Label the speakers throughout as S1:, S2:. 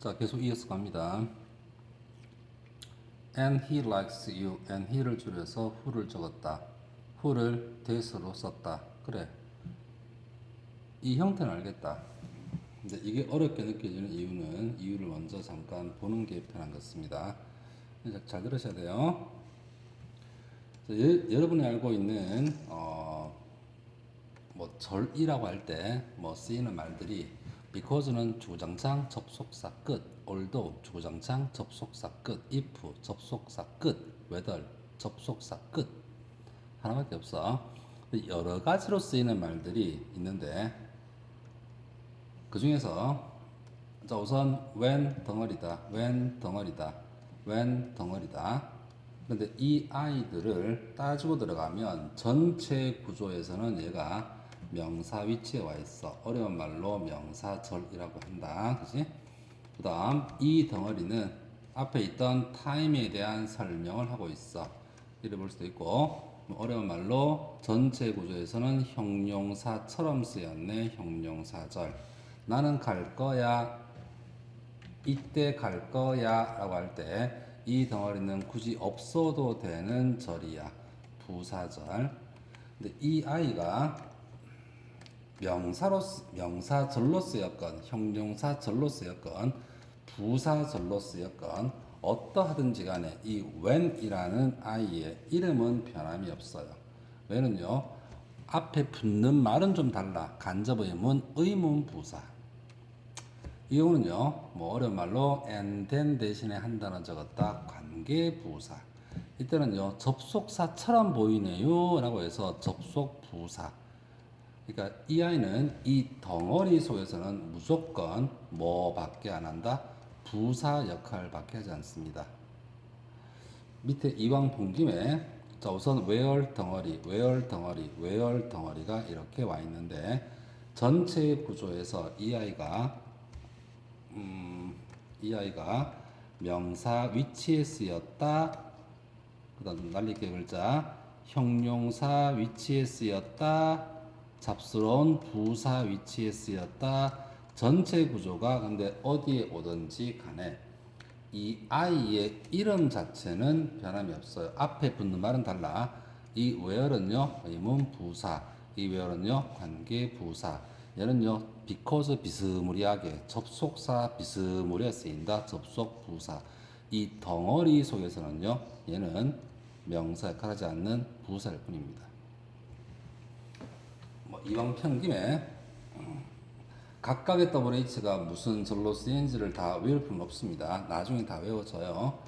S1: 자, 계속 이어서 갑니다. And he likes you. And he를 줄여서 who를 적었다. who를 that으로 썼다. 그래. 이 형태는 알겠다. 근데 이게 어렵게 느껴지는 이유를 먼저 잠깐 보는 게 편한 것 같습니다. 잘 들으셔야 돼요. 자, 여러분이 알고 있는 뭐 절이라고 할 때 뭐 쓰이는 말들이 because는 주구장창 접속사 끝, although 주구장창 접속사 끝, if 접속사 끝, whether 접속사 끝 하나밖에 없어. 여러 가지로 쓰이는 말들이 있는데 그 중에서 자 우선 when 덩어리다, when 덩어리다, when 덩어리다. 근데 이 아이들을 따지고 들어가면 전체 구조에서는 얘가 명사 위치에 와 있어. 어려운 말로 명사절이라고 한다. 그지? 그 다음, 이 덩어리는 앞에 있던 time에 대한 설명을 하고 있어. 이래 볼 수도 있고, 어려운 말로 전체 구조에서는 형용사처럼 쓰였네. 형용사절. 나는 갈 거야. 이때 갈 거야. 라고 할 때, 이 덩어리는 굳이 없어도 되는 절이야. 부사절. 근데 이 아이가 명사절로 쓰였건 형용사절로 쓰였건 부사절로 쓰였건 어떠하든지 간에 이 when이라는 아이의 이름은 변함이 없어요. when은요 앞에 붙는 말은 좀 달라. 간접의문, 의문, 부사. 이 경우는요 뭐 어려운 말로 and then 대신에 한 단어 적었다. 관계부사. 이때는요 접속사처럼 보이네요 라고 해서 접속부사. 그러니까 이 아이는 이 덩어리 속에서는 무조건 뭐밖에 안 한다? 부사 역할밖에 하지 않습니다. 밑에 이왕 본 김에 자 우선 where 덩어리, where 덩어리, where 덩어리가 이렇게 와 있는데 전체 구조에서 이 아이가 명사 위치에 쓰였다. 그다음 날리기 글자 형용사 위치에 쓰였다. 잡스러운 부사 위치에 쓰였다. 전체 구조가 근데 어디에 오든지 간에 이 아이의 이름 자체는 변함이 없어요. 앞에 붙는 말은 달라. 이 where는요 의문 부사, 이 where는요 관계 부사. 얘는요 because 비스무리하게 접속사 비스무리하게 쓰인다. 접속 부사. 이 덩어리 속에서는요 얘는 명사 역할을 하지 않는 부사일 뿐입니다. 뭐 이왕 편 김에 각각의 WH가 무슨 절로 쓰인지를 다 외울 필요는 없습니다. 나중에 다 외워져요.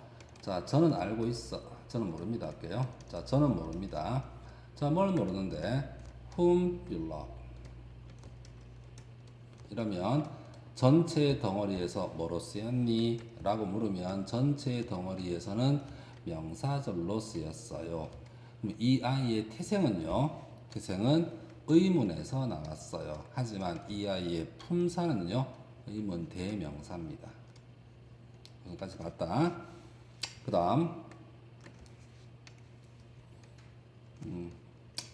S1: 자, 저는 알고 있어. 저는 모릅니다. 할게요. 자, 저는 모릅니다. 자, 뭘 모르는데? Whom you love. 이러면 전체 덩어리에서 뭐로 쓰였니? 라고 물으면 전체 덩어리에서는 명사절로 쓰였어요. 그럼 이 아이의 태생은요? 태생은 의문에서 나왔어요. 하지만 이 아이의 품사는요, 의문 대명사입니다. 여기까지 갔다. 그 다음,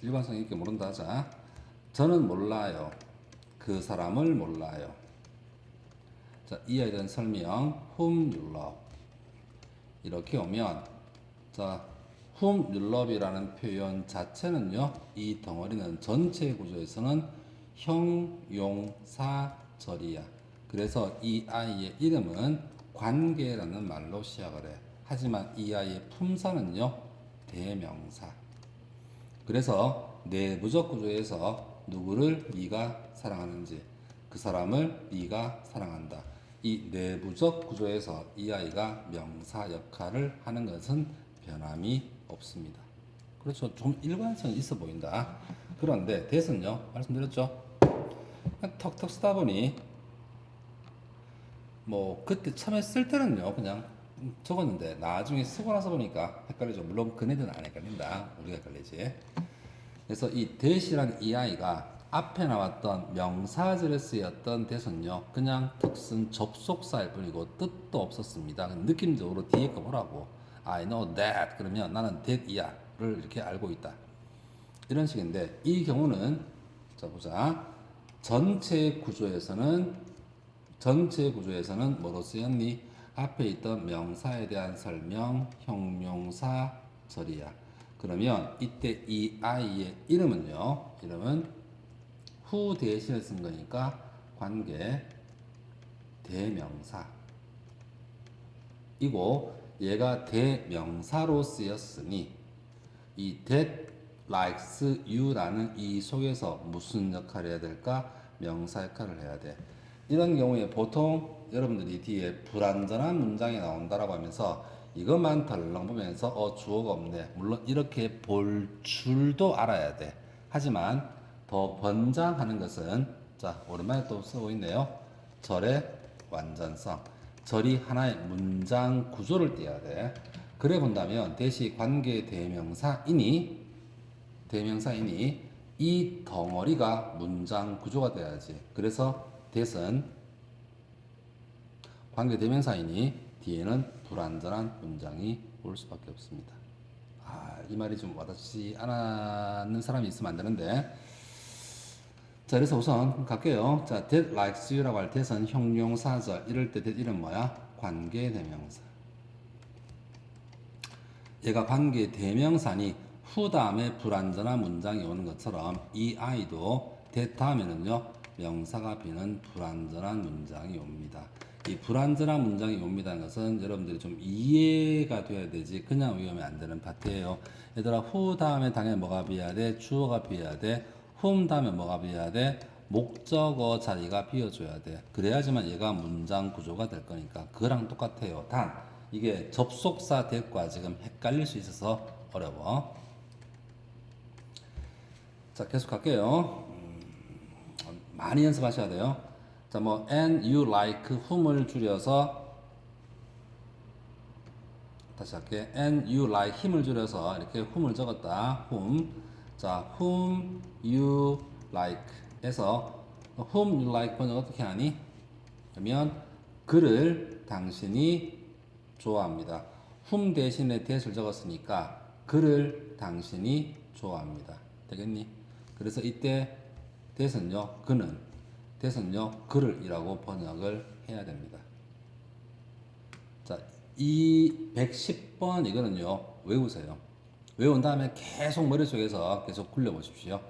S1: 일관성 있게 모른다 하자. 저는 몰라요. 그 사람을 몰라요. 자, 이 아이에 대한 설명, whom you love. 이렇게 오면, 자, whom you love이라는 표현 자체는요, 이 덩어리는 전체 구조에서는 형용사절이야. 그래서 이 아이의 이름은 관계라는 말로 시작을 해. 하지만 이 아이의 품사는요, 대명사. 그래서 내부적 구조에서 누구를 네가 사랑하는지, 그 사람을 네가 사랑한다. 이 내부적 구조에서 이 아이가 명사 역할을 하는 것은 변함이 없습니다. 그렇죠. 좀 일관성이 있어 보인다. 그런데 대선요 말씀드렸죠. 그냥 턱턱 쓰다 보니 뭐 그때 처음에 쓸 때는요 그냥 적었는데 나중에 쓰고 나서 보니까 헷갈리죠. 물론 그네들은 안 헷갈린다. 우리가 헷갈리지. 그래서 이 대시라는 이 아이가 앞에 나왔던 명사절에 쓰였던 대선요 그냥 특순 접속사일 뿐이고 뜻도 없었습니다. 느낌적으로 뒤에 거 보라고 I know that 그러면 나는 that이야 를 이렇게 알고 있다 이런 식인데 이 경우는 자 보자 전체 구조에서는 전체 구조에서는 뭐로 쓰였니? 앞에 있던 명사에 대한 설명, 형용사, 절이야. 그러면 이때 이 아이의 이름은요. 이름은 who 대신에 쓴 거니까 관계 대명사. 이고 얘가 대명사로 쓰였으니 이 that likes you라는 이 속에서 무슨 역할을 해야 될까? 명사 역할을 해야 돼. 이런 경우에 보통 여러분들이 뒤에 불완전한 문장이 나온다라고 하면서 이것만 덜렁 보면서 주어가 없네. 물론 이렇게 볼 줄도 알아야 돼. 하지만 더 번장하는 것은 자 오랜만에 또 쓰고 있네요. 절의 완전성. 절이 하나의 문장 구조를 띄어야 돼. 그래 본다면 대시 관계 대명사이니 이 덩어리가 문장 구조가 돼야지. 그래서 that은 관계 대명사이니 뒤에는 불완전한 문장이 올 수밖에 없습니다. 이 말이 좀 와닿지 않는 사람이 있으면 안 되는데. 자, 그래서 우선 갈게요. 자, that likes you라고 할 that은 형용사절. 이럴 때 that 이름 뭐야? 관계 대명사. 얘가 관계 대명사니 후 다음에 불완전한 문장이 오는 것처럼 이 아이도 that 다음에는요 명사가 비는 불완전한 문장이 옵니다. 이 불완전한 문장이 옵니다는 것은 여러분들이 좀 이해가 돼야 되지 그냥 외우면 안 되는 파트예요. 얘들아 후 다음에 당연히 뭐가 비어야 돼? 주어가 비어야 돼. whom 다음에 뭐가 비어야 돼? 목적어 자리가 비어줘야 돼. 그래야지만 얘가 문장 구조가 될 거니까 그거랑 똑같아요. 단 이게 접속사 that과 지금 헷갈릴 수 있어서 어려워. 자, 계속 갈게요. 많이 연습하셔야 돼요. 자, 뭐 and you like whom을 줄여서 다시 할게. and you like him을 줄여서 이렇게 whom을 적었다. whom. 자, whom you like에서 whom you like 번역 어떻게 하니? 그러면 그를 당신이 좋아합니다. whom 대신에 that을 적었으니까 그를 당신이 좋아합니다. 되겠니? 그래서 이때 that은요 그를 이라고 번역을 해야 됩니다. 자, 이 110번 이거는요 외우세요. 외운 다음에 계속 머릿속에서 계속 굴려보십시오.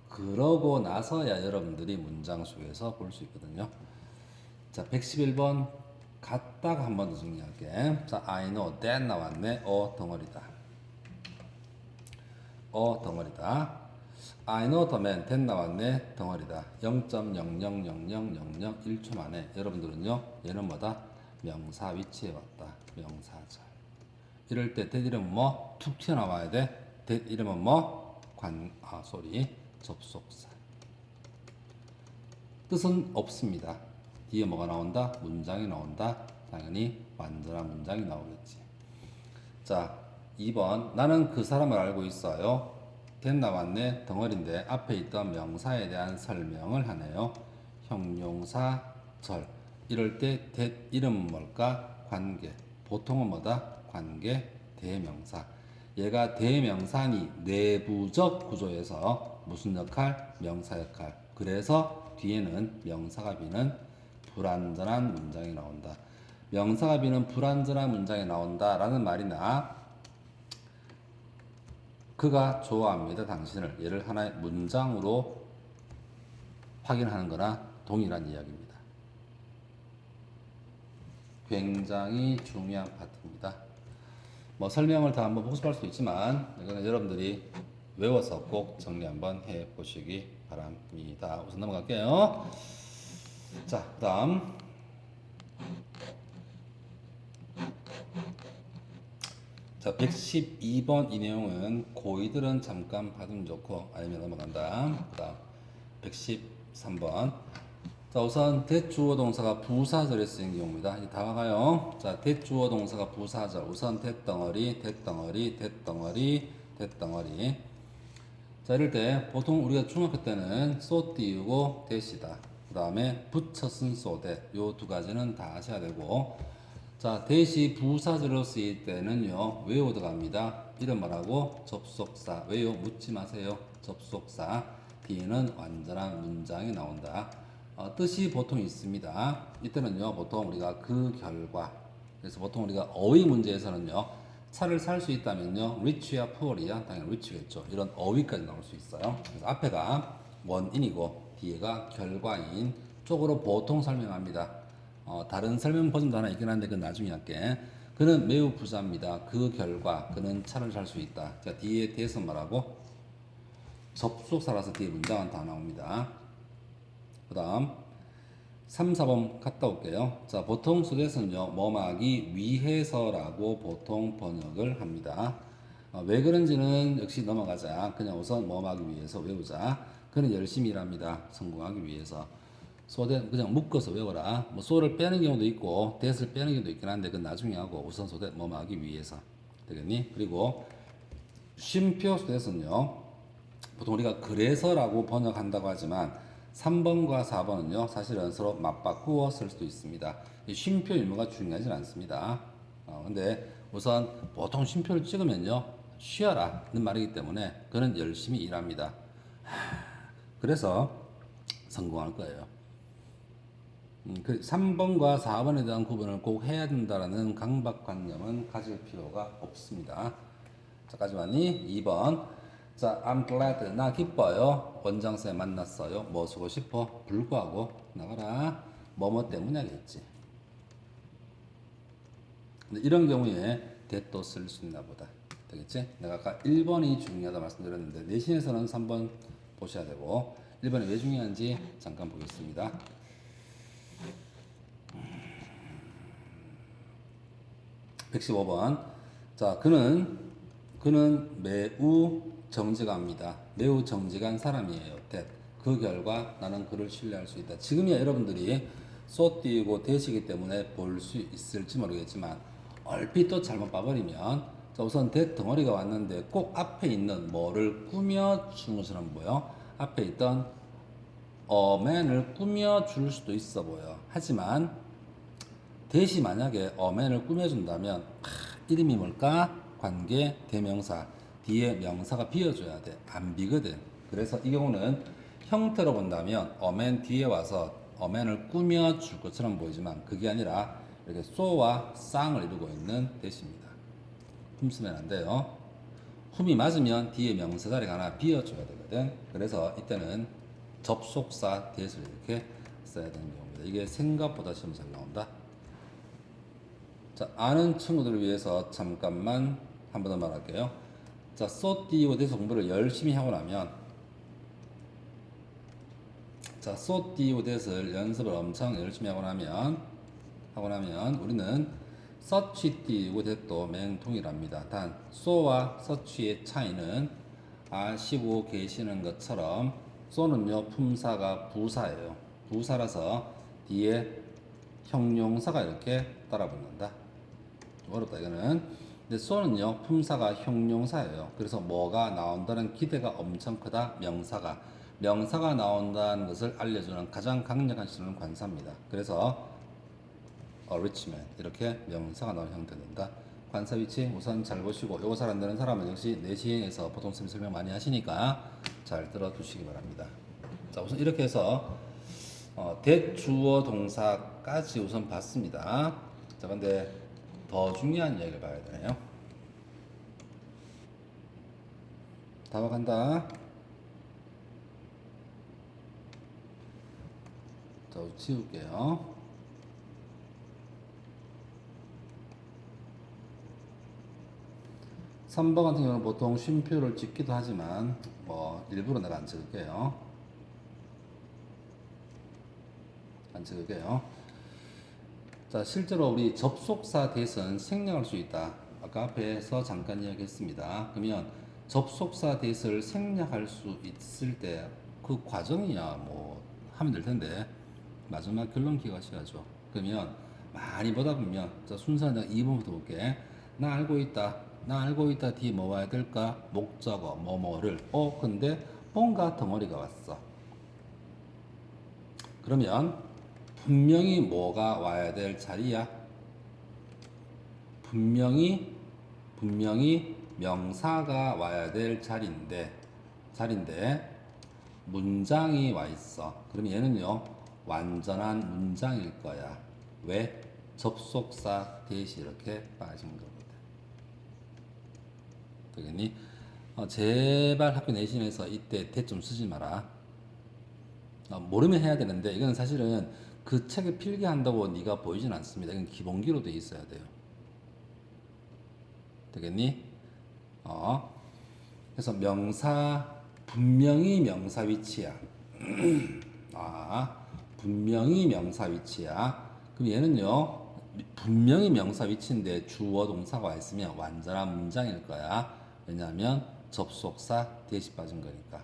S1: 그러고 나서야 여러분들이 문장 속에서 볼 수 있거든요. 자, 111번 갔다가 한 번 더 정리할게. 자, I know that 나왔네. 덩어리다. 덩어리다. I know the man that 나왔네. 덩어리다. 0.000001초 만에 여러분들은요. 얘는 뭐다? 명사 위치에 왔다. 명사절. 이럴 때 that 이름은 뭐? 툭 튀어나와야 돼. that 이름은 뭐? 접속사. 뜻은 없습니다. 뒤에 뭐가 나온다? 문장이 나온다. 당연히 완전한 문장이 나오겠지. 자, 2번. 나는 그 사람을 알고 있어요. that 나왔네. 덩어리인데 앞에 있던 명사에 대한 설명을 하네요. 형용사 절. 이럴 때 that 이름은 뭘까? 관계. 보통은 뭐다? 관계 대명사. 얘가 대명사니 내부적 구조에서 무슨 역할? 명사 역할. 그래서 뒤에는 명사가 비는 불완전한 문장이 나온다. 명사가 비는 불완전한 문장이 나온다라는 말이나 그가 좋아합니다. 당신을. 얘를 하나의 문장으로 확인하는 거나 동일한 이야기입니다. 굉장히 중요한 파트입니다. 뭐 설명을 다 한번 복습할 수 있지만 이거는 여러분들이 외워서 꼭 정리 한번 해 보시기 바랍니다. 우선 넘어갈게요. 자, 그다음 자, 112번 이 내용은 고이들은 잠깐 봐두면 좋고 아니면 넘어간다. 그다음 113번. 자, 우선 that 주어 동사가 부사절에 쓰인 경우입니다. 이제 다 와가요. 자, that 주어 동사가 부사절. 우선 that 덩어리. 자, 이럴 때 보통 우리가 중학교 때는 so 띄우고 that이다. 그 다음에 붙여 쓴 so that. 요 두 가지는 다 하셔야 되고. 자, that이 부사절로 쓰일 때는요, 외워 들어갑니다. 이름 말하고 접속사. 왜요? 묻지 마세요. 접속사. 뒤에는 완전한 문장이 나온다. 뜻이 보통 있습니다. 이때는요, 보통 우리가 그 결과. 그래서 보통 우리가 어휘 문제에서는요, 차를 살 수 있다면요, rich야 poor이야 당연히 rich겠죠. 이런 어휘까지 나올 수 있어요. 그래서 앞에가 원인이고 뒤에가 결과인 쪽으로 보통 설명합니다. 다른 설명 버전도 하나 있긴 한데 그건 나중에 할게. 그는 매우 부자입니다. 그 결과 그는 차를 살 수 있다. 자, 뒤에 대해서 말하고 접속사라서 뒤에 문장은 다 나옵니다. 그 다음 3, 4번 갔다 올게요. 자, 보통 속에서는요, 뭐하기 위해서라고 보통 번역을 합니다. 왜 그런지는 역시 넘어가자. 그냥 우선 뭐하기 위해서 외우자. 그는 열심히 일합니다. 성공하기 위해서. 소대 그냥 묶어서 외워라. 뭐 소를 빼는 경우도 있고 대를 빼는 경우도 있긴 한데 그건 나중에 하고 우선 소대 뭐하기 위해서 되겠니? 그리고 쉼표 소대에서는요. 보통 우리가 그래서라고 번역한다고 하지만 3번과 4번은요 사실은 서로 맞바꾸어 쓸 수도 있습니다. 이 쉼표 유무가 중요하진 않습니다. 근데 우선 보통 쉼표를 찍으면요 쉬어라는 말이기 때문에 그는 열심히 일합니다. 그래서 성공할 거예요. 그 3번과 4번에 대한 구분을 꼭 해야 된다라는 강박관념은 가질 필요가 없습니다. 자까지만이 2번. 자, I'm glad. 나 기뻐요. 원장쌤 만났어요. 뭐 쓰고 싶어? 불구하고 나가라. 뭐뭐 때문이겠지. 근데 이런 경우에 that도 쓸 수 있나 보다. 되겠지? 내가 아까 1번이 중요하다 말씀드렸는데 내신에서는 3번 보셔야 되고 1번이 왜 중요한지 잠깐 보겠습니다. 115번. 자, 그는 매우 정직합니다. 매우 정직한 사람이에요. 그 결과 나는 그를 신뢰할 수 있다. 지금이야 여러분들이 쏘 띄고 대시기 때문에 볼 수 있을지 모르겠지만 얼핏 또 잘못 봐버리면 자, 우선 대 덩어리가 왔는데 꼭 앞에 있는 뭐를 꾸며주는 것처럼 보여. 앞에 있던 어맨을 꾸며줄 수도 있어 보여. 하지만 대시 만약에 어맨을 꾸며준다면 이름이 뭘까? 관계 대명사 뒤에 명사가 비어줘야 돼. 안 비거든. 그래서 이 경우는 형태로 본다면 어맨 뒤에 와서 어맨을 꾸며줄 것처럼 보이지만 그게 아니라 이렇게 쏘와 쌍을 이루고 있는 대시입니다. 훔쓰면 안 돼요. 훔이 맞으면 뒤에 명사 자리가 하나 비어줘야 되거든. 그래서 이때는 접속사 대시를 이렇게 써야 되는 경우입니다. 이게 생각보다 시험 잘 나온다. 자, 아는 친구들을 위해서 잠깐만 한 번 더 말할게요. 자, 쏘띠고 대해서 공부를 열심히 하고 나면 자, 쏘띠고 대해서 연습을 엄청 열심히 하고 나면 우리는 서치띠고 대도 맹통이랍니다. 단 쏘와 서치의 차이는 아시고 계시는 것처럼 쏘는요 품사가 부사예요. 부사라서 뒤에 형용사가 이렇게 따라붙는다. 어렵다 이거는. 근데 쏘는요 품사가 형용사예요. 그래서 뭐가 나온다는 기대가 엄청 크다. 명사가 나온다는 것을 알려주는 가장 강력한 신호는 관사입니다. 그래서 rich man 이렇게 명사가 나오는 형태가 된다. 관사 위치 우선 잘 보시고 요거 잘 안 되는 사람은 역시 내시행에서 보통 설명 많이 하시니까 잘 들어두시기 바랍니다. 자, 우선 이렇게 해서 대주어 동사까지 우선 봤습니다. 자, 근데 더 중요한 이야기를 봐야 되네요. 다 와간다. 자, 지울게요. 삼 번 같은 경우는 보통 쉼표를 찍기도 하지만 뭐 일부러 내가 안 찍을게요. 자, 실제로 우리 접속사 대신 생략할 수 있다. 아까 앞에서 잠깐 이야기했습니다. 그러면 접속사 대신을 생략할 수 있을 때 그 과정이야 뭐 하면 될 텐데 마지막 결론 기억하셔야죠. 그러면 많이 보다 보면 자, 순서는 2번부터 볼게. 나 알고 있다 뒤에 뭐 와야 될까? 목적어 뭐뭐를 근데 뭔가 덩어리가 왔어. 그러면 분명히 뭐가 와야 될 자리야? 분명히 명사가 와야 될 자리인데 문장이 와 있어. 그럼 얘는요 완전한 문장일 거야. 왜? 접속사 대시 이렇게 빠진 거거든. 되겠니? 제발 학교 내신에서 이때 대 좀 쓰지 마라. 모르면 해야 되는데 이건 사실은 그 책을 필기한다고 네가 보이진 않습니다. 이건 기본기로 돼 있어야 돼요. 되겠니? 그래서 명사 분명히 명사 위치야. 분명히 명사 위치야. 그럼 얘는요 분명히 명사 위치인데 주어 동사가 와 있으면 완전한 문장일 거야. 왜냐하면 접속사 대시 빠진 거니까.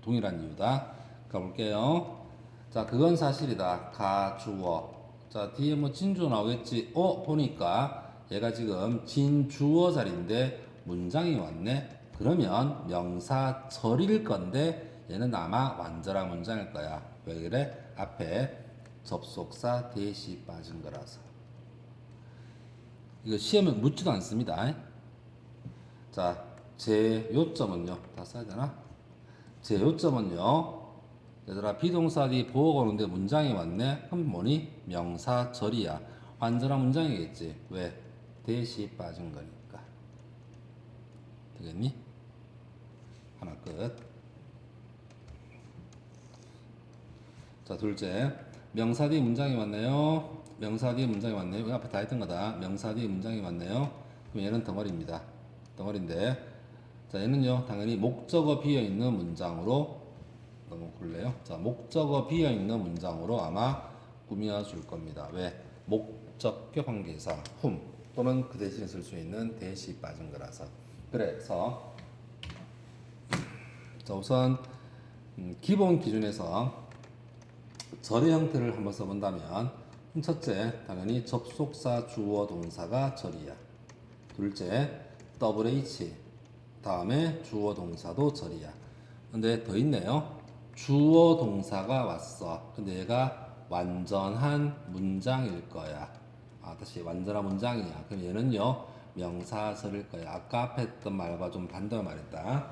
S1: 동일한 이유다. 가볼게요. 자, 그건 사실이다. 가, 주어. 자, 뒤에 뭐 진주어 나오겠지? 보니까 얘가 지금 진주어 자리인데 문장이 왔네? 그러면 명사절일 건데 얘는 아마 완전한 문장일 거야. 왜 그래? 앞에 접속사 대시 빠진 거라서. 이거 시험에 묻지도 않습니다. 자, 제 요점은요. 다 써야 되나? 제 요점은요. 얘들아 비동사 뒤 보어가 오는데 문장이 왔네? 그럼 뭐니? 명사절이야. 완전한 문장이겠지. 왜? 대시 빠진 거니까. 되겠니? 하나 끝. 자, 둘째. 명사 뒤 문장이 왔네요. 명사 뒤 문장이 왔네요. 이거 앞에 다 했던 거다. 명사 뒤 문장이 왔네요. 그럼 얘는 덩어리입니다. 덩어리인데. 자, 얘는요. 당연히 목적어 비어있는 문장으로 너무 굴래요. 자, 목적어 비어있는 문장으로 아마 꾸며줄 겁니다. 왜? 목적격 관계사 whom 또는 그 대신에 쓸 수 있는 대시 빠진 거라서. 그래서 자, 우선 기본 기준에서 절의 형태를 한번 써본다면 첫째, 당연히 접속사 주어 동사가 절이야. 둘째, WH 다음에 주어 동사도 절이야. 근데 더 있네요. 주어 동사가 왔어. 근데 얘가 완전한 문장일 거야. 다시 완전한 문장이야. 그럼 얘는요 명사절일 거야. 아까 앞에 했던 말과 좀 반대로 말했다.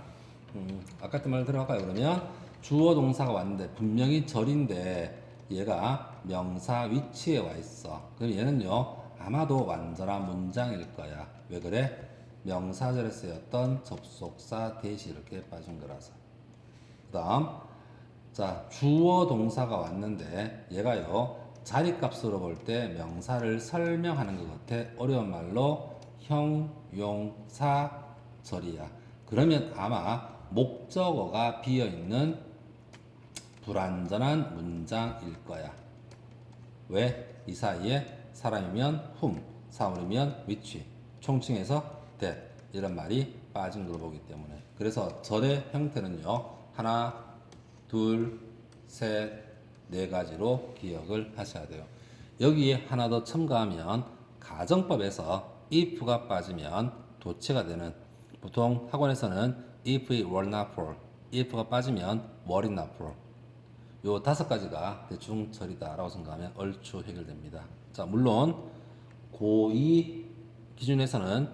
S1: 아까 했던 말 들어갈까요? 그러면 주어 동사가 왔는데 분명히 절인데 얘가 명사 위치에 와 있어. 그럼 얘는요 아마도 완전한 문장일 거야. 왜 그래? 명사절에 쓰였던 접속사 대시 이렇게 빠진 거라서. 그 다음 자 주어 동사가 왔는데 얘가요 자리값으로 볼 때 명사를 설명하는 것 같아. 어려운 말로 형용사절이야. 그러면 아마 목적어가 비어있는 불완전한 문장일 거야. 왜? 이 사이에 사람이면 whom, 사물이면 which, 총칭해서 that 이런 말이 빠진 걸로 보기 때문에. 그래서 절의 형태는요 하나, 둘, 셋, 네 가지로 기억을 하셔야 돼요. 여기에 하나 더 첨가하면 가정법에서 if가 빠지면 도체가 되는, 보통 학원에서는 if it were not for, if가 빠지면 were it not for, 요 다섯 가지가 대충 절이다라고 생각하면 얼추 해결됩니다. 자, 물론 고2 기준에서는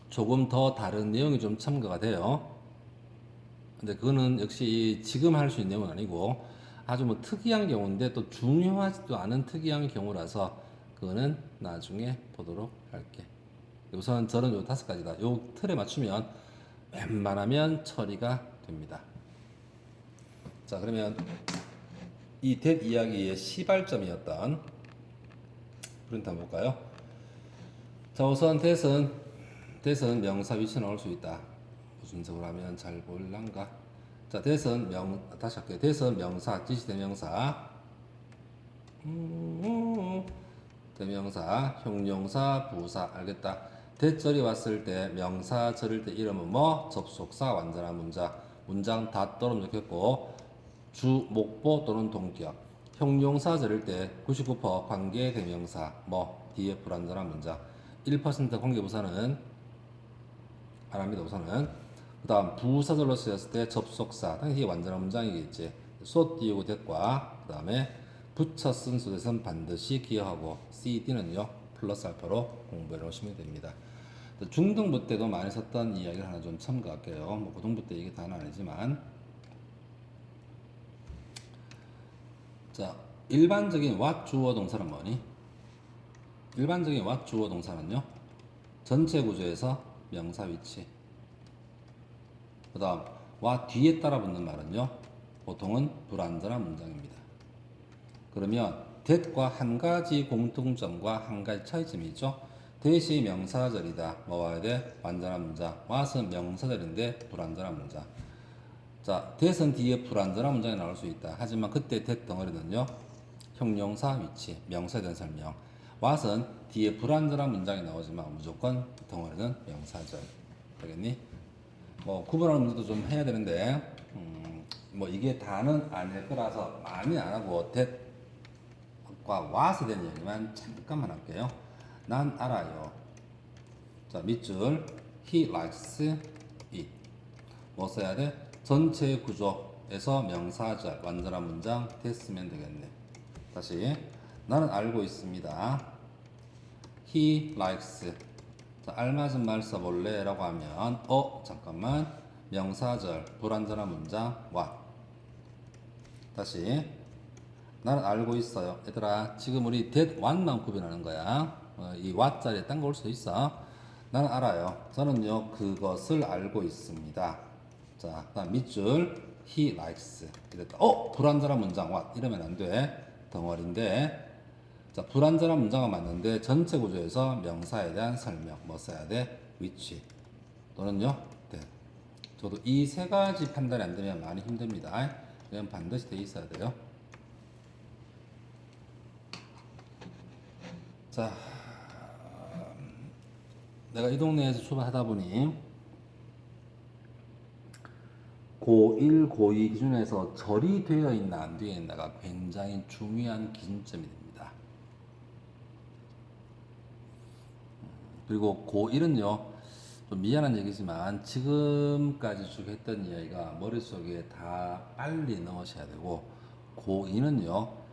S1: 조금 더 다른 내용이 좀 첨가가 돼요. 근데 그거는 역시 지금 할 수 있는 내용은 아니고 아주 뭐 특이한 경우인데 또 중요하지도 않은 특이한 경우라서 그거는 나중에 보도록 할게. 우선 저는 요 다섯 가지다. 요 틀에 맞추면 웬만하면 처리가 됩니다. 자, 그러면 이 that 이야기의 시발점이었던 프린트 한번 볼까요? 자, 우선 that은 명사 위치 나올 수 있다. 무슨 식으로 하면 잘 보일란가? 자, that은 다시 할게요. that은 명사, 지시대명사, 대명사, 형용사, 부사. 알겠다. that절이 왔을 때 명사절일 때 이름은 뭐? 접속사, 완전한 문장 다 떠름 적혔고 주, 목보 또는 동격. 형용사절일 때 99% 관계 대명사 뭐 뒤에 불완전한 문장. 1% 관계부사는 안 합니다. 우선은 그 다음 부사절로 쓰였을 때 접속사 당연히 완전한 문장이겠지. 소 띄우고 됐과 그 다음에 붙여 쓴 소댓은 반드시 기억하고 CD는요 플러스 알파로 공부해 놓으시면 됩니다. 중등부 때도 많이 썼던 이야기를 하나 좀 첨가할게요. 뭐 고등부 때 이게 다는 아니지만, 자 일반적인 what 주어 동사는 뭐니? 일반적인 what 주어 동사는요. 전체 구조에서 명사 위치. 그 다음 what 뒤에 따라 붙는 말은요. 보통은 불완전한 문장입니다. 그러면 that과 한 가지 공통점과 한 가지 차이점이 있죠. that이 명사절이다. 뭐 와야 돼? 완전한 문장. what은 명사절인데 불완전한 문장. 자, that은 뒤에 불완전한 문장이 나올 수 있다. 하지만 그때 that 덩어리는요. 형용사 위치, 명사에 대한 설명. what은 뒤에 불완전한 문장이 나오지만 무조건 덩어리는 명사절. 되겠니? 뭐 구분하는 문제도 좀 해야 되는데 뭐 이게 다는 아닐 거라서 많이 안 하고 that과 what에 대한 얘기만 잠깐만 할게요. 난 알아요. 자, 밑줄 he likes it. 뭐 써야 돼? 전체 구조에서 명사절 완전한 문장 됐으면 되겠네. 다시 나는 알고 있습니다. He likes. 자, 알맞은 말 써볼래? 라고 하면 잠깐만 명사절 불완전한 문장 what. 다시 나는 알고 있어요. 얘들아 지금 우리 that what만 구별하는 거야. 이 what 자리에 딴 거 올 수도 있어. 나는 알아요. 저는요 그것을 알고 있습니다. 자, 그다음 밑줄 he likes 이랬다. 불완전한 문장 what 이러면 안 돼. 덩어리인데 자, 불완전한 문장은 맞는데 전체 구조에서 명사에 대한 설명 뭐 써야 돼? which 또는요 that. 저도 이 세 가지 판단이 안 되면 많이 힘듭니다. 이건 반드시 돼 있어야 돼요. 자, 내가 이 동네에서 출발하다 보니 고1, 고2 기준에서 절이 되어 있나 안 되어 있나가 굉장히 중요한 기준점이 됩니다. 그리고 고1은요, 좀 미안한 얘기지만 지금까지 쭉 했던 이야기가 머릿속에 다 빨리 넣으셔야 되고 고2는요,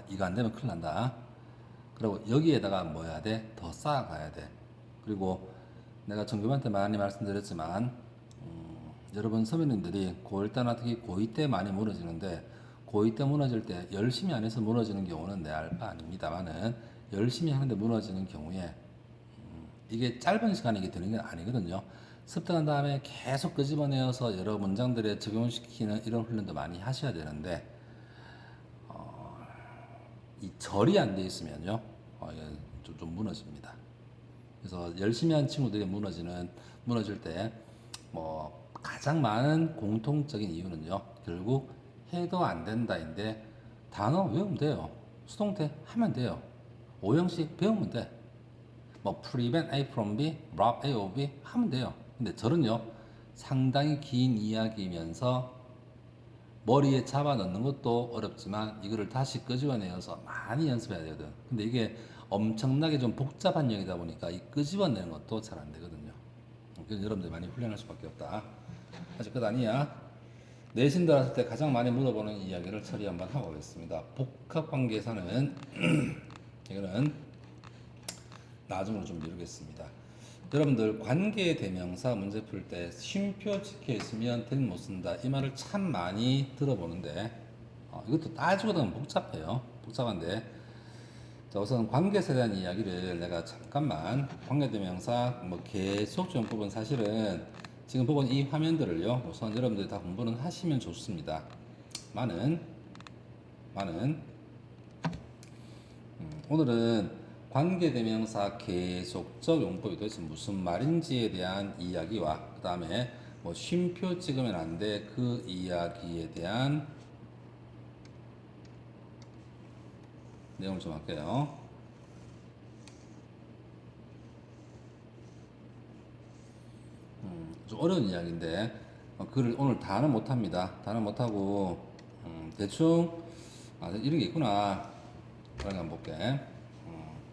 S1: 이거 안 되면 큰일 난다. 그리고 여기에다가 뭐 해야 돼? 더 쌓아가야 돼. 그리고 내가 정규반한테 많이 말씀드렸지만 여러분 서민님들이 고1 때나 특히 고2 때 많이 무너지는데 고2 때 무너질 때 열심히 안 해서 무너지는 경우는 내 알 바 아닙니다만은 열심히 하는데 무너지는 경우에 이게 짧은 시간이게 되는 게 아니거든요. 습득한 다음에 계속 끄집어내어서 여러 문장들에 적용시키는 이런 훈련도 많이 하셔야 되는데 이 절이 안 돼 있으면요 좀 무너집니다. 그래서 열심히 한 친구들이 무너질 때 뭐 가장 많은 공통적인 이유는요 결국 해도 안 된다인데 단어 외우면 돼요. 수동태 하면 돼요. 오형식 배우면 돼. 뭐 prevent A from B, rob A of B 하면 돼요. 근데 절은요 상당히 긴 이야기면서 머리에 잡아 넣는 것도 어렵지만 이거를 다시 끄집어내어서 많이 연습해야 되거든. 근데 이게 엄청나게 좀 복잡한 얘기다 보니까 이 끄집어내는 것도 잘 안 되거든요. 그래서 여러분들 많이 훈련할 수밖에 없다. 아직 끝 아니야. 내신 들어왔을 때 가장 많이 물어보는 이야기를 처리 한번 하고 오겠습니다. 복합관계사는 이거는 나중으로 좀 미루겠습니다. 여러분들 관계대명사 문제 풀 때 쉼표 찍혀 있으면 된 못 쓴다 이 말을 참 많이 들어보는데 이것도 따지고 보면 복잡해요. 복잡한데 자, 우선 관계사에 대한 이야기를 내가 잠깐만 관계대명사 뭐 계속적용법은 사실은 지금 보고 이 화면들을요 우선 여러분들이 다 공부는 하시면 좋습니다. 많은 오늘은 관계대명사 계속적 용법이 도대체 무슨 말인지에 대한 이야기와 그 다음에 뭐 쉼표 찍으면 안 돼 그 이야기에 대한 내용을 좀 할게요. 좀 어려운 이야기인데 그걸 오늘 다는 못합니다. 다는 못하고 대충 이런 게 있구나 그런 거 한번 볼게.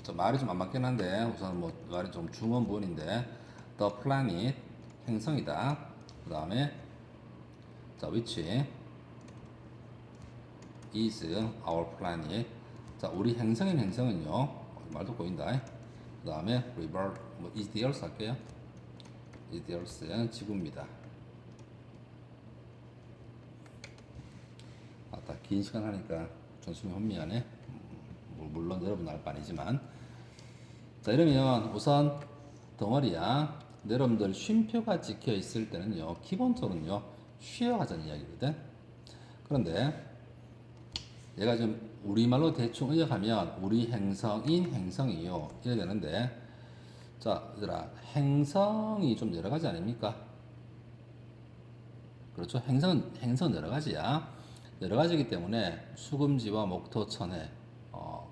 S1: 좀 말이 좀 안 맞긴 한데 우선 뭐 말이 좀 중원 부분인데 the planet 행성이다. 그 다음에 자 which is our planet. 자 우리 행성인 행성은요 말도 꼬인다. 그 다음에 river 뭐 is the earth 할게요. is the earth는 지구입니다. 아따 긴 시간 하니까 전심이 혼미하네. 물론 여러분 알 바 아니지만. 자 이러면 우선 덩어리야. 여러분들 쉼표가 찍혀 있을 때는요 기본적으로는요 쉬어가자는 이야기거든. 그런데 얘가 좀 우리말로 대충 의역하면 우리 행성인 행성이요 이래야 되는데, 자 얘들아 행성이 좀 여러 가지 아닙니까? 그렇죠. 행성은 여러 가지야. 여러 가지이기 때문에 수금지와 목토 천해.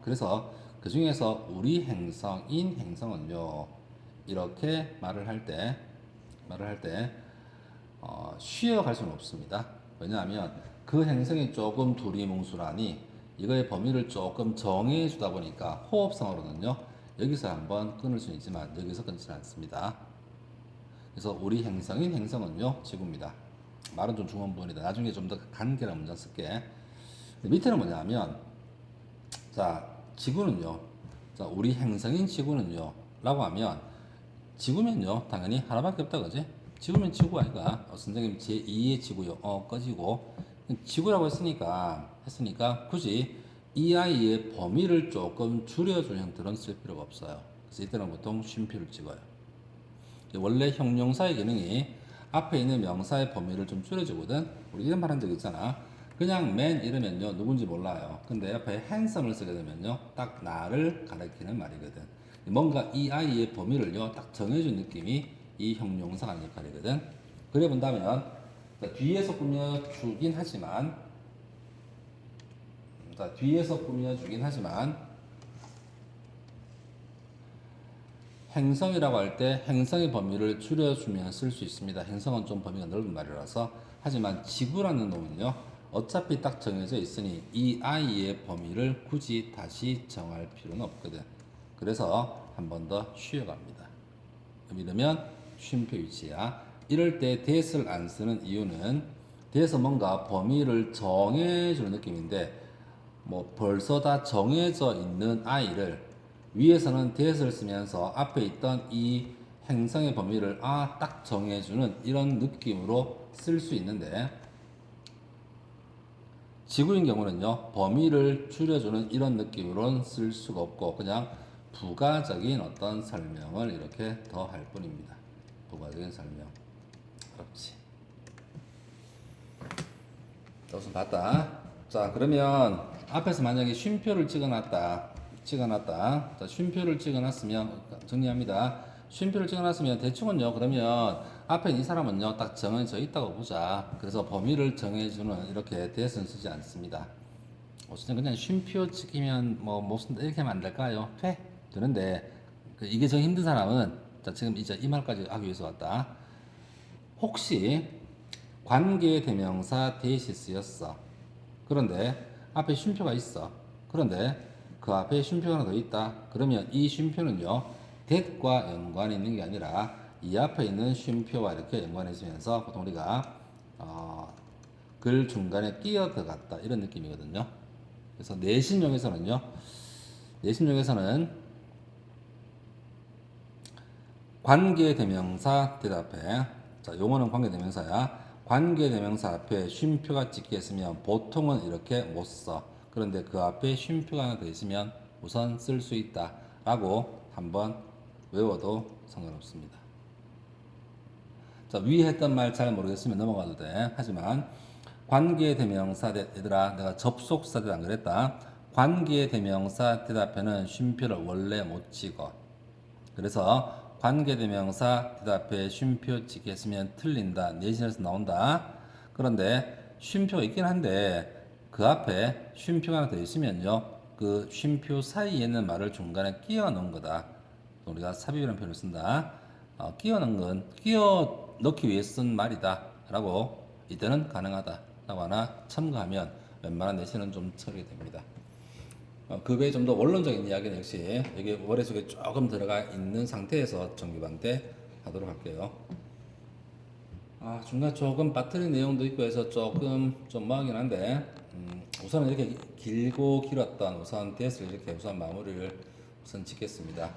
S1: 그래서 그 중에서 우리 행성인 행성은요 이렇게 말을 할 때 쉬어갈 수는 없습니다. 왜냐하면 그 행성이 조금 두리뭉술하니 이거의 범위를 조금 정해주다 보니까 호흡상으로는요 여기서 한번 끊을 수는 있지만 여기서 끊지 않습니다. 그래서 우리 행성인 행성은요 지구입니다. 말은 좀 중요한 부분이다. 나중에 좀 더 간결한 문장 쓸게. 밑에는 뭐냐면, 자 지구는요, 자 우리 행성인 지구는요 라고 하면 지구면요 당연히 하나밖에 없다 그지? 지구면 지구 아이가. 선생님 제2의 지구요 꺼지고 지구라고 했으니까 굳이 이 아이의 범위를 조금 줄여준 형태로는 쓸 필요가 없어요. 그래서 이때는 보통 쉼표를 찍어요. 원래 형용사의 기능이 앞에 있는 명사의 범위를 좀 줄여주거든. 우리 이런 말 한 적 있잖아. 그냥 man 이러면요 누군지 몰라요. 근데 옆에 handsom을 쓰게 되면요 딱 나를 가리키는 말이거든. 뭔가 이 아이의 범위를요 딱 정해준 느낌이 이 형용사가 하는 역할이거든. 그래 본다면 뒤에서 꾸며주긴 하지만, 행성이라고 할 때 행성의 범위를 줄여주면 쓸 수 있습니다. 행성은 좀 범위가 넓은 말이라서. 하지만 지구라는 놈은요 어차피 딱 정해져 있으니 이 아이의 범위를 굳이 다시 정할 필요는 없거든. 그래서 한 번 더 쉬어갑니다. 이러면 쉼표 위치야. 이럴 때 that을 안 쓰는 이유는 that은 뭔가 범위를 정해주는 느낌인데, 뭐 벌써 다 정해져 있는 아이를 위에서는 that을 쓰면서 앞에 있던 이 행성의 범위를 딱 정해주는 이런 느낌으로 쓸 수 있는데, 지구인 경우는요 범위를 줄여주는 이런 느낌으로는 쓸 수가 없고 그냥 부가적인 어떤 설명을 이렇게 더 할 뿐입니다. 부가적인 설명. 그렇지. 자, 우선 봤다. 자 그러면 앞에서 만약에 쉼표를 찍어놨다. 자 쉼표를 찍어놨으면 정리합니다. 쉼표를 찍어놨으면 대충은요 그러면 앞에 이 사람은요 딱 정해져 있다고 보자. 그래서 범위를 정해주는 이렇게 대선 쓰지 않습니다. 어쨌든 그냥 쉼표 찍히면 뭐 쓴다 이렇게 하면 안 될까요? 되는데 이게 정 힘든 사람은, 자 지금 이제 이 말까지 하기 위해서 왔다. 혹시 관계 대명사 대시 쓰였어. 그런데 앞에 쉼표가 있어. 그런데 그 앞에 쉼표가 하나 더 있다. 그러면 이 쉼표는요 that과 연관이 있는 게 아니라 이 앞에 있는 쉼표와 이렇게 연관이 있으면서 보통 우리가 글 중간에 끼어 들어갔다 이런 느낌이거든요. 그래서 내신용에서는 관계대명사 대답해. 자, 용어는 관계대명사야. 관계대명사 앞에 쉼표가 찍혀 있으면 보통은 이렇게 못 써. 그런데 그 앞에 쉼표가 하나 더 있으면 우선 쓸 수 있다 라고 한번 외워도 상관없습니다. 자, 위에 했던 말 잘 모르겠으면 넘어가도 돼. 하지만 관계대명사 얘들아 내가 접속사 대답 안 그랬다. 관계대명사 대답에는 쉼표를 원래 못 찍어. 그래서 관계대명사 대답에 쉼표 찍혔으면 틀린다. 내신에서 나온다. 그런데 쉼표가 있긴 한데 그 앞에 쉼표가 하나 더 있으면요 그 쉼표 사이에 있는 말을 중간에 끼워 넣은 거다. 우리가 삽입이라는 표현을 쓴다. 끼워 넣은 건 끼워 넣기 위해 쓴 말이다 라고 이때는 가능하다 라고 하나 첨가하면 웬만한 내신은 좀 처리됩니다. 그 외에 좀 더 원론적인 이야기는 역시 여기 머릿속에 조금 들어가 있는 상태에서 정규반대 하도록 할게요. 중간에 조금 빠뜨린 내용도 있고 해서 조금 좀 뭐하긴 한데, 우선은 이렇게 길고 길었던 우선 대스를 이렇게 우선 마무리를 우선 짓겠습니다.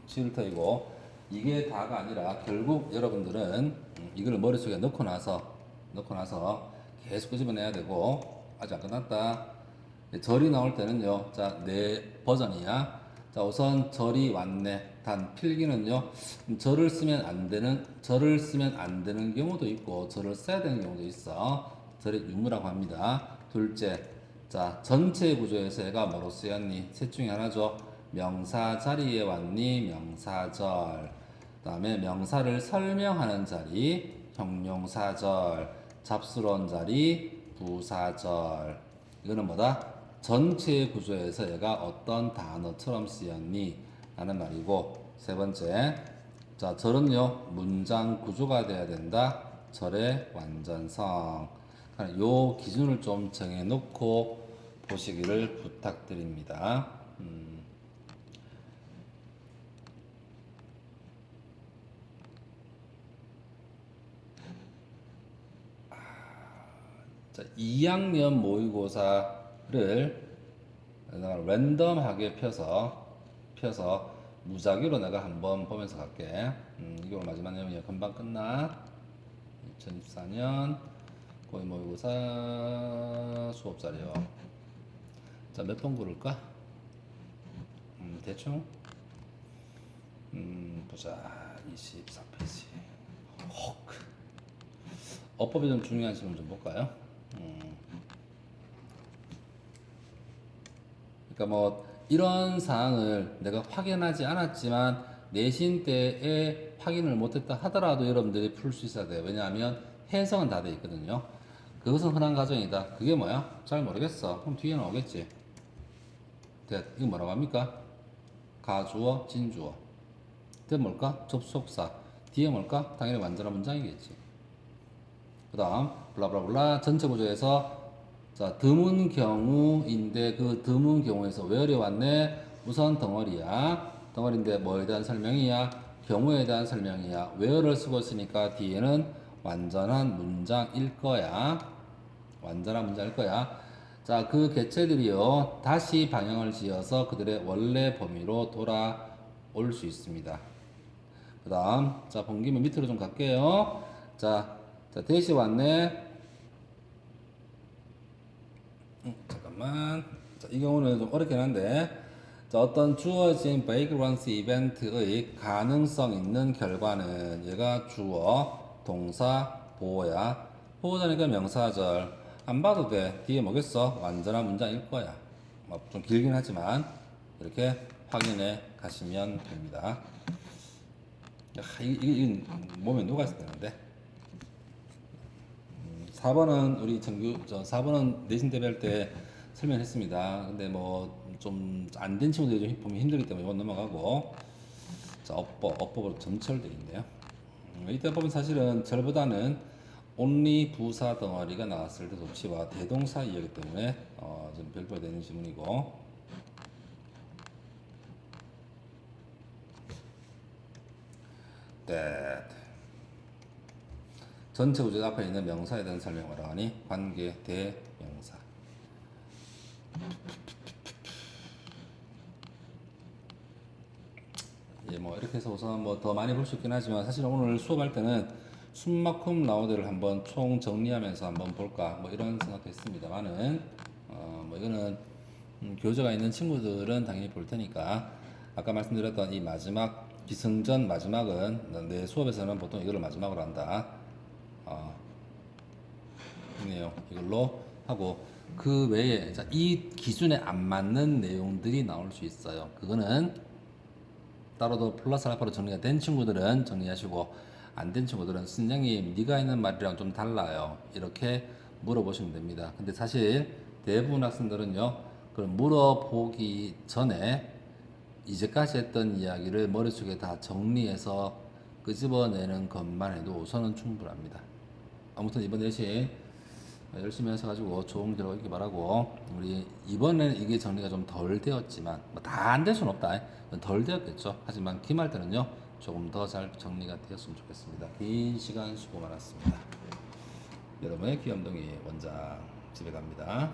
S1: 지를 터이고 이게 다가 아니라 결국 여러분들은 이걸 머릿속에 넣고 나서 계속 끄집어내야 되고, 아직 안 끝났다. 절이 나올 때는요. 자, 네 버전이야. 자, 우선 절이 왔네. 단 필기는요. 절을 쓰면 안 되는 경우도 있고 절을 써야 되는 경우도 있어. 절의 유무라고 합니다. 둘째, 자, 전체 구조에서 얘가 뭐로 쓰였니? 셋 중에 하나죠. 명사 자리에 왔니? 명사절. 그다음에 명사를 설명하는 자리, 형용사절. 잡스러운 자리, 부사절. 이거는 뭐다? 전체 구조에서 얘가 어떤 단어처럼 쓰였니? 라는 말이고, 세 번째, 자, 절은요, 문장 구조가 돼야 된다. 절의 완전성. 요 기준을 좀 정해놓고 보시기를 부탁드립니다. 자, 2학년 모의고사를 내가 랜덤하게 펴서 무작위로 내가 한번 보면서 갈게. 이게 오늘 마지막 내용이야. 금방 끝나. 2024년 고위 모의고사 수업 자료. 자, 몇 번 고를까? 대충 보자. 24페이지. 혹. 어법이 좀 중요한 질문 좀 볼까요? 그러니까 뭐 이런 사항을 내가 확인하지 않았지만 내신 때에 확인을 못했다 하더라도 여러분들이 풀 수 있어야 돼요. 왜냐하면 해석은 다 돼 있거든요. 그것은 흔한 과정이다. 그게 뭐야? 잘 모르겠어. 그럼 뒤에 나오겠지. 이거 뭐라고 합니까? 가주어, 진주어. 그게 뭘까? 접속사. 뒤에 뭘까? 당연히 완전한 문장이겠지. 그 다음 블라블라블라 전체 구조에서 자, 드문 경우인데 그 드문 경우에서 왜 어려웠네? 우선 덩어리야. 덩어리인데 뭐에 대한 설명이야? 경우에 대한 설명이야. where를 쓰고 있으니까 뒤에는 완전한 문장일 거야. 완전한 문장일 거야. 자, 그 개체들이요. 다시 방향을 지어서 그들의 원래 범위로 돌아올 수 있습니다. 그 다음, 자, 본 김에 밑으로 좀 갈게요. 자, 대시 왔네. 잠깐만. 자, 이 경우는 좀 어렵긴 한데, 자, 어떤 주어진 베이그런스 이벤트의 가능성 있는 결과는 얘가 주어, 동사, 보호야. 보호자니까 명사절. 안 봐도 돼. 뒤에 뭐겠어? 완전한 문장일 거야. 좀 길긴 하지만 이렇게 확인해 가시면 됩니다. 이게 몸에 녹아있어야 되는데. 4번은 우리 4번은 내신 대비할 때 설명했습니다. 근데 뭐 좀 안 된 친구들이 좀 보면 힘들기 때문에 이건 넘어가고. 자, 어법으로 점철되어 있네요. 이때 보면 사실은 절보다는 only 부사 덩어리가 나왔을 때 도치와 대동사 이어기 때문에 좀 별도로 되는 지문이고. that 전체 구조 앞에 있는 명사에 대한 설명을 하니 관계 대명사. 예, 뭐 이렇게 해서 우선 뭐 더 많이 볼 수 있긴 하지만 사실 오늘 수업할 때는 숨막힘 나오들을 한번 총 정리하면서 한번 볼까 뭐 이런 생각도 했습니다만은 뭐 이거는 교재가 있는 친구들은 당연히 볼 테니까 아까 말씀드렸던 이 마지막 기승전 마지막은 내 수업에서는 보통 이걸 마지막으로 한다. 이 내용 이걸로 하고 그 외에 자, 이 기준에 안 맞는 내용들이 나올 수 있어요. 그거는 따로 더 플러스 알파로 정리가 된 친구들은 정리하시고 안 된 친구들은 선생님 네가 있는 말이랑 좀 달라요. 이렇게 물어보시면 됩니다. 근데 사실 대부분 학생들은요. 그걸 물어보기 전에 이제까지 했던 이야기를 머릿속에 다 정리해서 끄집어내는 것만 해도 우선은 충분합니다. 아무튼 이번 내신 열심히 하셔가지고 좋은 결과 있기 바라고 우리 이번에는 이게 정리가 좀 덜 되었지만 뭐 다 안 될 수는 없다. 덜 되었겠죠. 하지만 기말 때는요 조금 더 잘 정리가 되었으면 좋겠습니다. 긴 시간 수고 많았습니다. 여러분의 귀염둥이 원장 집에 갑니다.